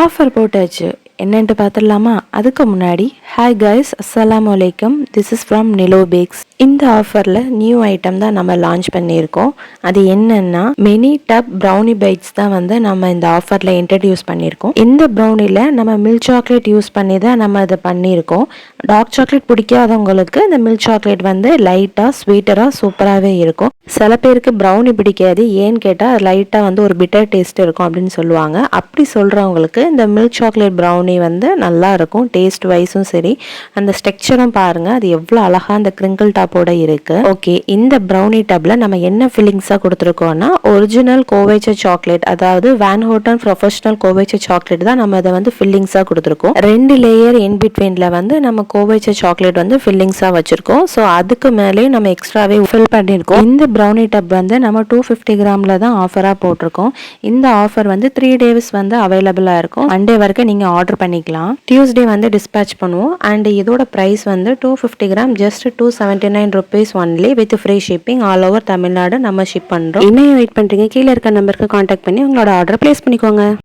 Offer போட்டாச்சு. என்னன்ட்டு பார்த்துடலாமா? அதுக்கு முன்னாடி ஹாய் கைஸ், அஸ்ஸலாமு அலைக்கும். திஸ் இஸ் ஃப்ரம் நிலோ பேக்ஸ். இந்த ஆஃபரில் நியூ ஐட்டம் தான் நம்ம லான்ச் பண்ணியிருக்கோம். அது என்னன்னா மினி டப் ப்ரௌனி பைட்ஸ் தான் நம்ம இந்த ஆஃபரில் இன்ட்ரடியூஸ் பண்ணியிருக்கோம். இந்த ப்ரௌனியில் நம்ம மில்க் சாக்லேட் யூஸ் பண்ணி தான் நம்ம இதை பண்ணியிருக்கோம். டார்க் சாக்லேட் பிடிக்காதவங்களுக்கு இந்த மில்க் சாக்லேட் லைட்டாக ஸ்வீட்டராக சூப்பராகவே இருக்கும். சில பேருக்கு ப்ரௌனி பிடிக்காது, ஏன்னு கேட்டால் லைட்டாக ஒரு பிட்டர் டேஸ்ட் இருக்கும் அப்படின்னு சொல்லுவாங்க. அப்படி சொல்கிறவங்களுக்கு இந்த மில்க் சாக்லேட் ப்ரௌனி நல்லா இருக்கும். டேஸ்ட் வைஸும் சரி, அந்த ஸ்ட்ரக்சரும் பாருங்கள், அது எவ்வளோ அழகாக அந்த கிரிங்கிள் டாப்போட இருக்குது. ஓகே, இந்த ப்ரௌனி டப்பில் நம்ம என்ன ஃபில்லிங்ஸாக கொடுத்துருக்கோம்னா ஒரிஜினல் கோவைச்ச சாக்லேட், அதாவது வேன் ஹோட்டன் ப்ரொஃபஷனல் கோவைச்ச சாக்லேட் தான் நம்ம அதை ஃபில்லிங்ஸாக கொடுத்துருக்கோம். 2 லேயர் இன் பிட்வீனில் நம்ம கோவைச்ச சாக்லேட் ஃபில்லிங்ஸாக வச்சுருக்கோம். ஸோ அதுக்கு மேலே நம்ம எக்ஸ்ட்ராவே ஃபில் பண்ணியிருக்கோம். இந்த ப்ரௌனி டப் நம்ம 250 கிராமில் தான் ஆஃபராக போட்டிருக்கோம். இந்த ஆஃபர் 3 டேஸ் அவைலபிளாக இருக்கும். மண்டே வரைக்கும் நீங்கள் ஆர்டர் பண்ணிக்கலாம். டியூஸ்டே டிஸ்பேச் பண்ணுவோம். அண்ட் இதோட price 250 gram just 279 rupees only with free shipping all over Tamil Nadu நம்ம ஷிப் பண்ணுறோம். இன்னும் வெயிட் பண்ணுறீங்க? கீழே இருக்க நம்பருக்கு கான்டாக்ட் பண்ணி உங்களோட ஆர்டர் பிளேஸ் பண்ணிக்கோங்க.